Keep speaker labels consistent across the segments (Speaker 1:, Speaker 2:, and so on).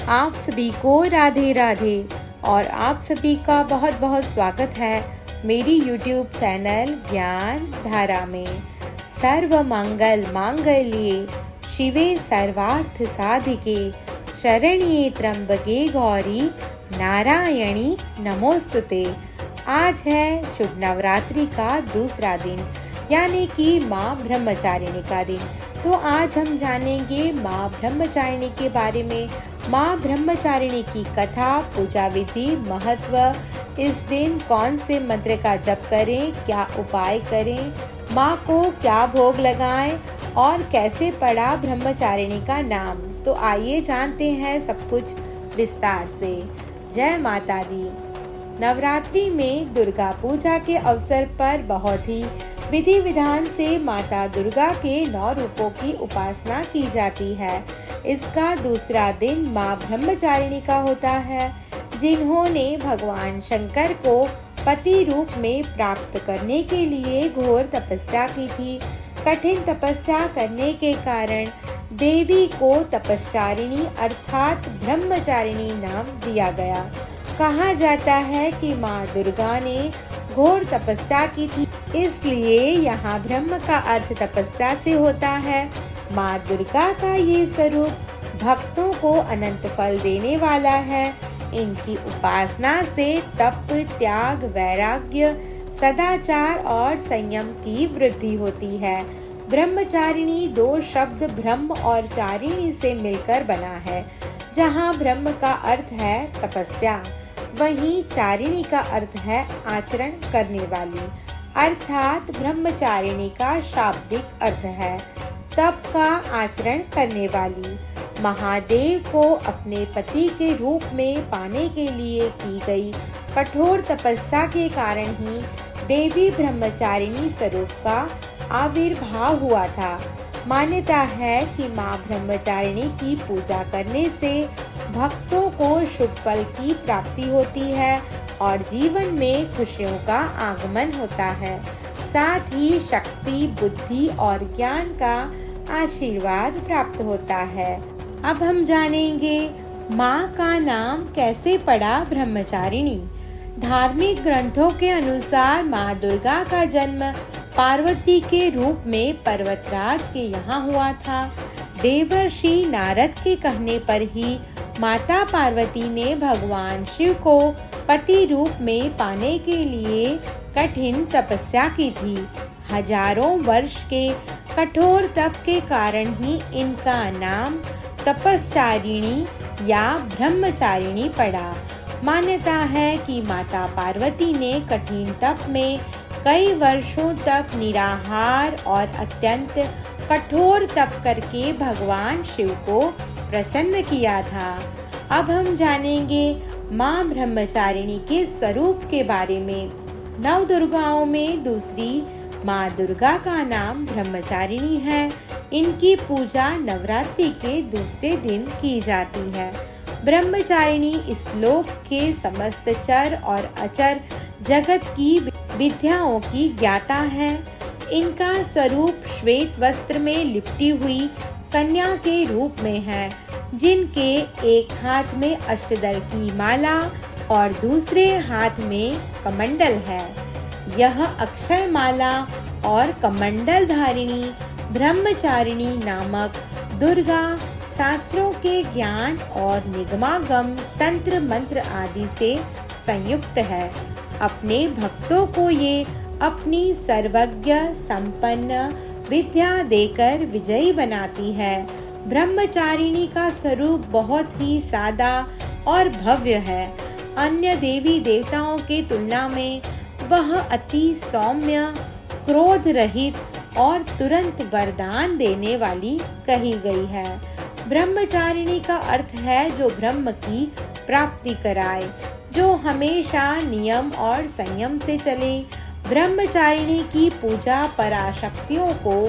Speaker 1: आप सभी को राधे राधे और आप सभी का बहुत बहुत स्वागत है मेरी YouTube चैनल ज्ञान धारा में। सर्व मंगल मांगल्ये शिवे सर्वार्थ साधिके शरण्ये त्र्यंबके गौरी नारायणी नमोस्तुते। आज है शुभ नवरात्रि का दूसरा दिन यानी कि माँ ब्रह्मचारिणी का दिन। तो आज हम जानेंगे माँ ब्रह्मचारिणी के बारे में, माँ ब्रह्मचारिणी की कथा, पूजा विधि, महत्व, इस दिन कौन से मंत्र का जप करें, क्या उपाय करें, माँ को क्या भोग लगाएं और कैसे पड़ा ब्रह्मचारिणी का नाम। तो आइए जानते हैं सब कुछ विस्तार से। जय माता दी। नवरात्रि में दुर्गा पूजा के अवसर पर बहुत ही विधि विधान से माता दुर्गा के 9 रूपों की उपासना की जाती है। इसका दूसरा दिन माँ ब्रह्मचारिणी का होता है, जिन्होंने भगवान शंकर को पति रूप में प्राप्त करने के लिए घोर तपस्या की थी। कठिन तपस्या करने के कारण देवी को तपश्चारिणी अर्थात ब्रह्मचारिणी नाम दिया गया। कहा जाता है कि माँ दुर्गा ने घोर तपस्या की थी, इसलिए यहाँ ब्रह्म का अर्थ तपस्या से होता है। माँ दुर्गा का ये स्वरूप भक्तों को अनंत फल देने वाला है। इनकी उपासना से तप, त्याग, वैराग्य, सदाचार और संयम की वृद्धि होती है। ब्रह्मचारिणी 2 शब्द ब्रह्म और चारिणी से मिलकर बना है। जहाँ ब्रह्म का अर्थ है तपस्या, वहीं चारिणी का अर्थ है आचरण करने वाली, अर्थात ब्रह्मचारिणी का शाब्दिक अर्थ है तप का आचरण करने वाली। महादेव को अपने पति के रूप में पाने के लिए की गई कठोर तपस्या के कारण ही देवी ब्रह्मचारिणी स्वरूप का आविर्भाव हुआ था। मान्यता है कि माँ ब्रह्मचारिणी की पूजा करने से भक्तों को शुभ फल की प्राप्ति होती है और जीवन में खुशियों का आगमन होता है। साथ ही शक्ति, बुद्धि और ज्ञान का आशीर्वाद प्राप्त होता है। अब हम जानेंगे माँ का नाम कैसे पड़ा ब्रह्मचारिणी। धार्मिक ग्रंथों के अनुसार माँ दुर्गा का जन्म पार्वती के रूप में पर्वतराज के यहाँ हुआ था। देवर्षि नारद के कहने पर ही माता पार्वती ने भगवान शिव को पति रूप में पाने के लिए कठिन तपस्या की थी। हजारों वर्ष के कठोर तप के कारण ही इनका नाम तपश्चारिणी या ब्रह्मचारिणी पड़ा। मान्यता है कि माता पार्वती ने कठिन तप में कई वर्षों तक निराहार और अत्यंत कठोर तप करके भगवान शिव को प्रसन्न किया था। अब हम जानेंगे माँ ब्रह्मचारिणी के स्वरूप के बारे में। 9 दुर्गाओं में दूसरी माँ दुर्गा का नाम ब्रह्मचारिणी है। इनकी पूजा नवरात्रि के दूसरे दिन की जाती है। ब्रह्मचारिणी इस लोक के समस्त चर और अचर जगत की विद्याओं की ज्ञाता है। इनका स्वरूप श्वेत वस्त्र में लिपटी हुई कन्या के रूप में है, जिनके एक हाथ में अष्टदल की माला और दूसरे हाथ में कमंडल है। यह अक्षय माला और कमंडल धारिणी ब्रह्मचारिणी नामक दुर्गा शास्त्रों के ज्ञान और निगमागम तंत्र मंत्र आदि से संयुक्त है। अपने भक्तों को ये अपनी सर्वज्ञ संपन्न विद्या देकर विजयी बनाती है। ब्रह्मचारिणी का स्वरूप बहुत ही सादा और भव्य है। अन्य देवी देवताओं के तुलना में वह अति सौम्य, क्रोध रहित और तुरंत वरदान देने वाली कही गई है। ब्रह्मचारिणी का अर्थ है जो ब्रह्म की प्राप्ति कराए, जो हमेशा नियम और संयम से चले। ब्रह्मचारिणी की पूजा पराशक्तियों को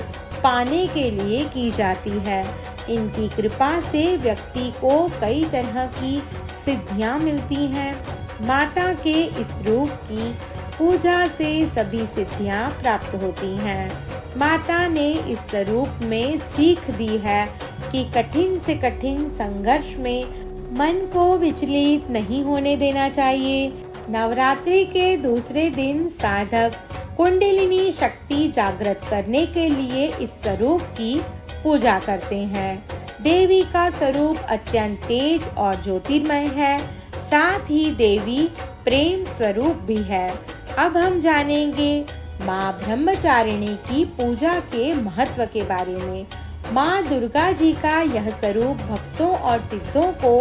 Speaker 1: पाने के लिए की जाती है। इनकी कृपा से व्यक्ति को कई तरह की सिद्धियां मिलती हैं। माता के इस रूप की पूजा से सभी सिद्धियां प्राप्त होती हैं। माता ने इस स्वरूप में सीख दी है कि कठिन से कठिन संघर्ष में मन को विचलित नहीं होने देना चाहिए। नवरात्रि के दूसरे दिन साधक कुंडलिनी शक्ति जागृत करने के लिए इस स्वरूप की पूजा करते हैं। देवी का स्वरूप अत्यंत तेज और ज्योतिर्मय है, साथ ही देवी प्रेम स्वरूप भी है। अब हम जानेंगे माँ ब्रह्मचारिणी की पूजा के महत्व के बारे में। माँ दुर्गा जी का यह स्वरूप भक्तों और सिद्धों को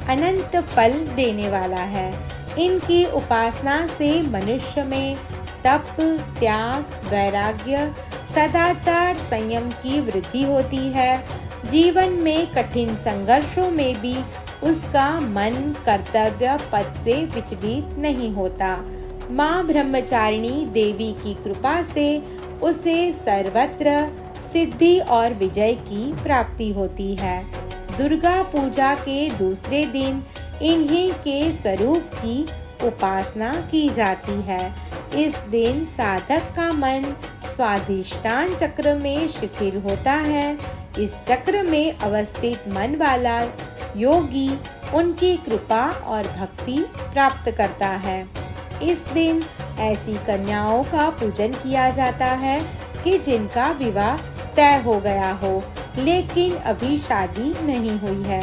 Speaker 1: अनंत फल देने वाला है। इनकी उपासना से मनुष्य में तप, त्याग, वैराग्य, सदाचार, संयम की वृद्धि होती है। जीवन में कठिन संघर्षों में भी उसका मन कर्तव्य पथ से विचलित नहीं होता। माँ ब्रह्मचारिणी देवी की कृपा से उसे सर्वत्र सिद्धि और विजय की प्राप्ति होती है। दुर्गा पूजा के दूसरे दिन इन्हीं के स्वरूप की उपासना की जाती है। इस दिन साधक का मन स्वाधिष्ठान चक्र में शिथिल होता है। इस चक्र में अवस्थित मन वाला योगी उनकी कृपा और भक्ति प्राप्त करता है। इस दिन ऐसी कन्याओं का पूजन किया जाता है कि जिनका विवाह तय हो गया हो लेकिन अभी शादी नहीं हुई है।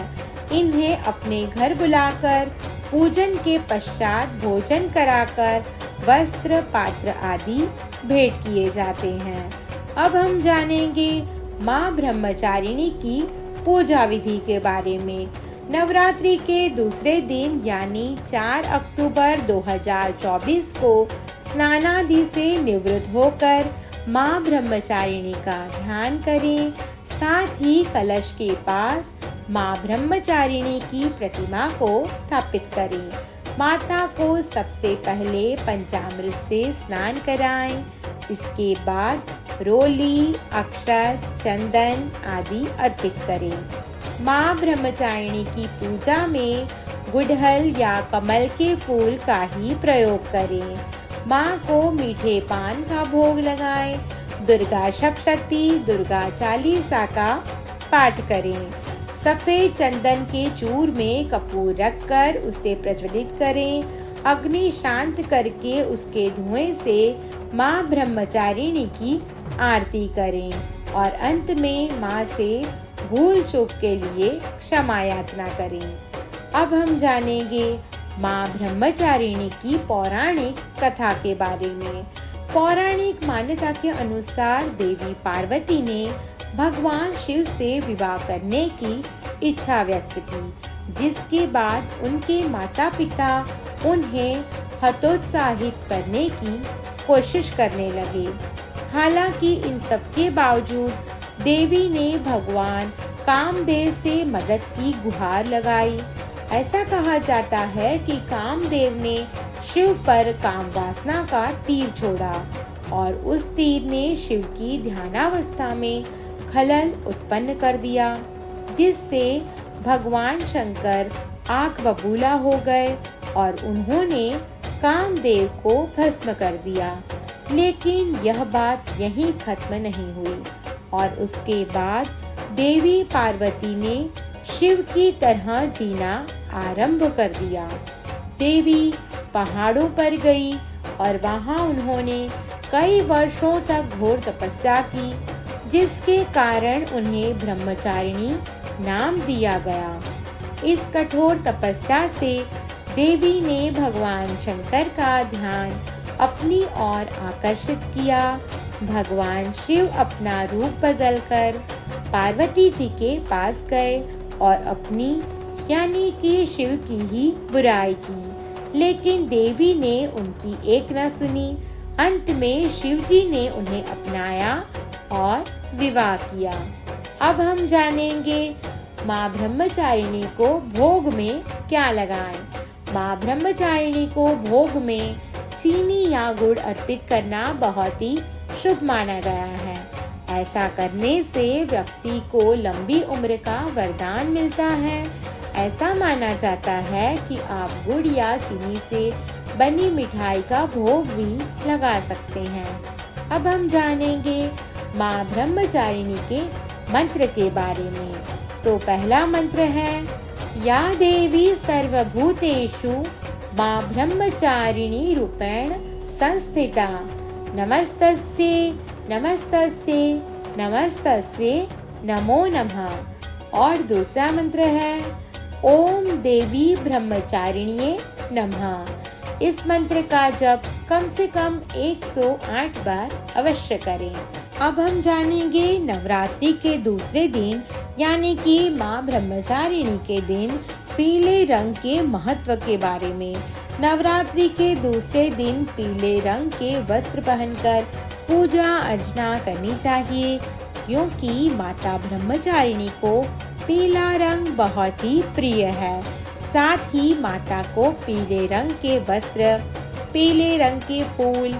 Speaker 1: इन्हें अपने घर बुलाकर पूजन के पश्चात भोजन कराकर वस्त्र, पात्र आदि भेंट किए जाते हैं। अब हम जानेंगे माँ ब्रह्मचारिणी की पूजा विधि के बारे में। नवरात्रि के दूसरे दिन यानी 4 अक्टूबर 2024 को स्नानादि से निवृत्त होकर माँ ब्रह्मचारिणी का ध्यान करें। साथ ही कलश के पास माँ ब्रह्मचारिणी की प्रतिमा को स्थापित करें। माता को सबसे पहले पंचामृत से स्नान कराएं। इसके बाद रोली, अक्षत, चंदन आदि अर्पित करें। माँ ब्रह्मचारिणी की पूजा में गुड़हल या कमल के फूल का ही प्रयोग करें। माँ को मीठे पान का भोग लगाएं। दुर्गा सप्तशती, दुर्गा चालीसा का पाठ करें। सफेद चंदन के चूर में कपूर रखकर उसे प्रज्वलित करें। अग्नि शांत करके उसके धुएं से माँ ब्रह्मचारिणी की आरती करें और अंत में माँ से भूल चूक के लिए क्षमा याचना करें। अब हम जानेंगे माँ ब्रह्मचारिणी की पौराणिक कथा के बारे में। पौराणिक मान्यता के अनुसार देवी पार्वती ने भगवान शिव से विवाह करने की इच्छा व्यक्त की, जिसके बाद उनके माता पिता उन्हें हतोत्साहित करने की कोशिश करने लगे। हालांकि इन सब के बावजूद देवी ने भगवान कामदेव से मदद की गुहार लगाई। ऐसा कहा जाता है कि कामदेव ने शिव पर काम वासना का तीर छोड़ा और उस तीर ने शिव की ध्यानावस्था में खलल उत्पन्न कर दिया, जिससे भगवान शंकर आंख बबूला हो गए और उन्होंने कामदेव को भस्म कर दिया। लेकिन यह बात यहीं खत्म नहीं हुई और उसके बाद देवी पार्वती ने शिव की तरह जीना आरंभ कर दिया। देवी पहाड़ों पर गई और वहां उन्होंने कई वर्षों तक घोर तपस्या की, जिसके कारण उन्हें ब्रह्मचारिणी नाम दिया गया। इस कठोर तपस्या से देवी ने भगवान शंकर का ध्यान अपनी ओर आकर्षित किया। भगवान शिव अपना रूप बदलकर पार्वती जी के पास गए और अपनी यानी कि शिव की ही बुराई की, लेकिन देवी ने उनकी एक न सुनी। अंत में शिव जी ने उन्हें अपनाया और विवाह किया। अब हम जानेंगे माँ ब्रह्मचारिणी को भोग में क्या लगाएं। माँ ब्रह्मचारिणी को भोग में चीनी या गुड़ अर्पित करना बहुत ही शुभ माना गया है। ऐसा करने से व्यक्ति को लंबी उम्र का वरदान मिलता है। ऐसा माना जाता है कि आप गुड़ या चीनी से बनी मिठाई का भोग भी लगा सकते हैं। अब हम जानेंगे माँ ब्रह्मचारिणी के मंत्र के बारे में। तो पहला मंत्र है या देवी सर्वभूतेषु मां ब्रह्मचारिणी रूपेण संस्थिता नमस्तस्यै नमस्तस्यै नमस्तस्यै नमो नमः। और दूसरा मंत्र है ओम देवी ब्रह्मचारिण्ये नमः। इस मंत्र का जप कम से कम 108 बार अवश्य करें। अब हम जानेंगे नवरात्रि के दूसरे दिन यानी कि माँ ब्रह्मचारिणी के दिन पीले रंग के महत्व के बारे में। नवरात्रि के दूसरे दिन पीले रंग के वस्त्र पहनकर पूजा अर्चना करनी चाहिए, क्योंकि माता ब्रह्मचारिणी को पीला रंग बहुत ही प्रिय है। साथ ही माता को पीले रंग के वस्त्र, पीले रंग के फूल,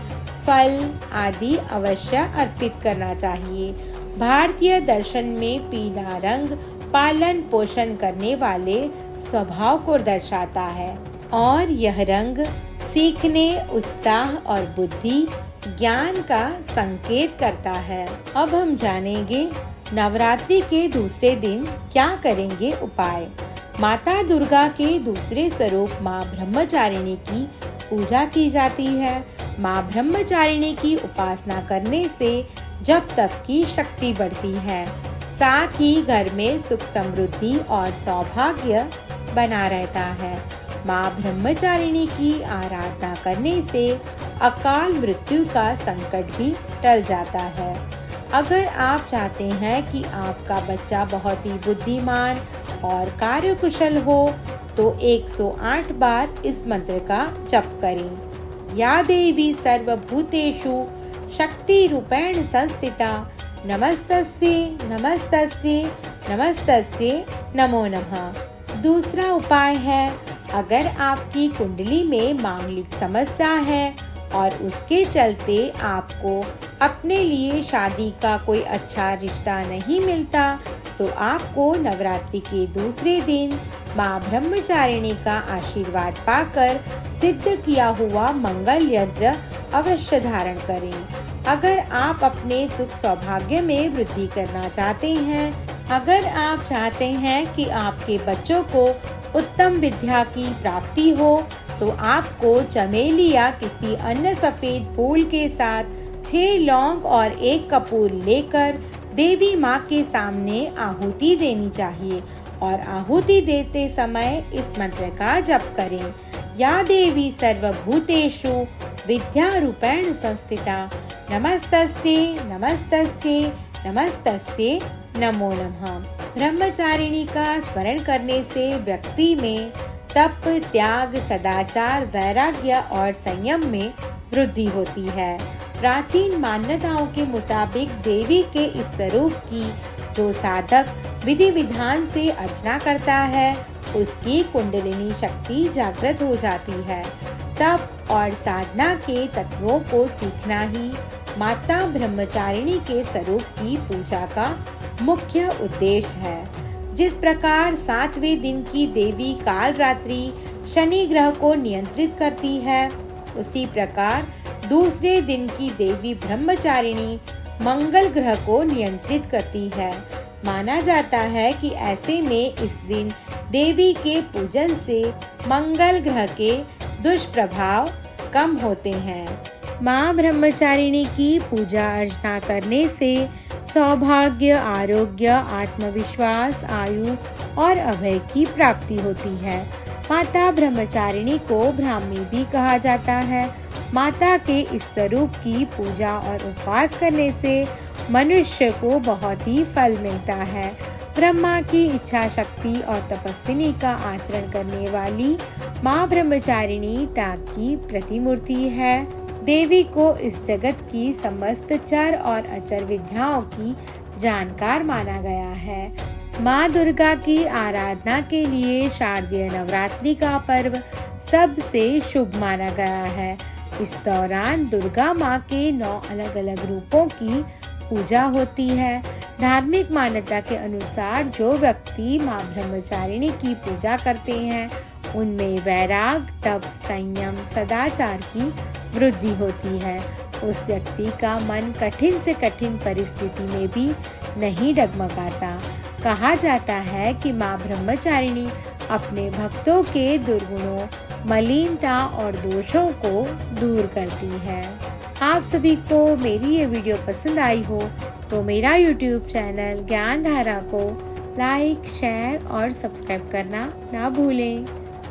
Speaker 1: फल आदि अवश्य अर्पित करना चाहिए। भारतीय दर्शन में पीला रंग पालन पोषण करने वाले स्वभाव को दर्शाता है और यह रंग सीखने, उत्साह और बुद्धि, ज्ञान का संकेत करता है। अब हम जानेंगे नवरात्रि के दूसरे दिन क्या करेंगे उपाय। माता दुर्गा के दूसरे स्वरूप माँ ब्रह्मचारिणी की पूजा की जाती है। माँ ब्रह्मचारिणी की उपासना करने से जप तप की शक्ति बढ़ती है। साथ ही घर में सुख समृद्धि और सौभाग्य बना रहता है। माँ ब्रह्मचारिणी की आराधना करने से अकाल मृत्यु का संकट भी टल जाता है। अगर आप चाहते हैं कि आपका बच्चा बहुत ही बुद्धिमान और कार्यकुशल हो तो 108 बार इस मंत्र का जप करें। या देवी सर्वभूतेषु शक्ति रूपेण संस्थिता नमस्तस्यै नमस्तस्यै नमस्तस्यै नमो नमः। दूसरा उपाय है, अगर आपकी कुंडली में मांगलिक समस्या है और उसके चलते आपको अपने लिए शादी का कोई अच्छा रिश्ता नहीं मिलता, तो आपको नवरात्रि के दूसरे दिन माँ ब्रह्मचारिणी का आशीर्वाद पाकर सिद्ध किया हुआ मंगल यंत्र अवश्य धारण करें। अगर आप अपने सुख सौभाग्य में वृद्धि करना चाहते हैं, अगर आप चाहते हैं कि आपके बच्चों को उत्तम विद्या की प्राप्ति हो, तो आपको चमेली या किसी अन्य सफेद फूल के साथ 6 लौंग और 1 कपूर लेकर देवी माँ के सामने आहुति देनी चाहिए और आहुति देते समय इस मंत्र का जप करें। या देवी सर्वभूतेषु विद्या रूपेण संस्थिता नमस्तस्यै नमस्तस्यै नमस्तस्यै नमो नमः। ब्रह्मचारिणी का स्मरण करने से व्यक्ति में तप, त्याग, सदाचार, वैराग्य और संयम में वृद्धि होती है। प्राचीन मान्यताओं के मुताबिक देवी के इस स्वरूप की जो साधक विधि विधान से अर्चना करता है, उसकी कुंडलिनी शक्ति जागृत हो जाती है। तप और साधना के तत्वों को सीखना ही माता ब्रह्मचारिणी के स्वरूप की पूजा का मुख्य उद्देश्य है। जिस प्रकार 7वें दिन की देवी कालरात्रि शनि ग्रह को नियंत्रित करती है, उसी प्रकार दूसरे दिन की देवी ब्रह्मचारिणी मंगल ग्रह को नियंत्रित करती है। माना जाता है कि ऐसे में इस दिन देवी के पूजन से मंगल ग्रह के दुष्प्रभाव कम होते हैं। माँ ब्रह्मचारिणी की पूजा अर्चना करने से सौभाग्य, आरोग्य, आत्मविश्वास, आयु और अभय की प्राप्ति होती है। माता ब्रह्मचारिणी को ब्राह्मी भी कहा जाता है। माता के इस स्वरूप की पूजा और उपवास करने से मनुष्य को बहुत ही फल मिलता है। ब्रह्मा की इच्छा शक्ति और तपस्विनी का आचरण करने वाली माँ ब्रह्मचारिणी त्याग की प्रतिमूर्ति है। देवी को इस जगत की समस्त चर और अचर विद्याओं की जानकार माना गया है। माँ दुर्गा की आराधना के लिए शारदीय नवरात्रि का पर्व सबसे शुभ माना गया है। इस दौरान दुर्गा माँ के 9 अलग अलग रूपों की पूजा होती है। धार्मिक मान्यता के अनुसार जो व्यक्ति माँ ब्रह्मचारिणी की पूजा करते हैं, उनमें वैराग, तप, संयम, सदाचार की वृद्धि होती है। उस व्यक्ति का मन कठिन से कठिन परिस्थिति में भी नहीं डगमगाता। कहा जाता है कि माँ ब्रह्मचारिणी अपने भक्तों के दुर्गुणों, मलिनता और दोषों को दूर करती है। आप सभी को मेरी ये वीडियो पसंद आई हो तो मेरा YouTube चैनल ज्ञान धारा को लाइक, शेयर और सब्सक्राइब करना ना भूलें।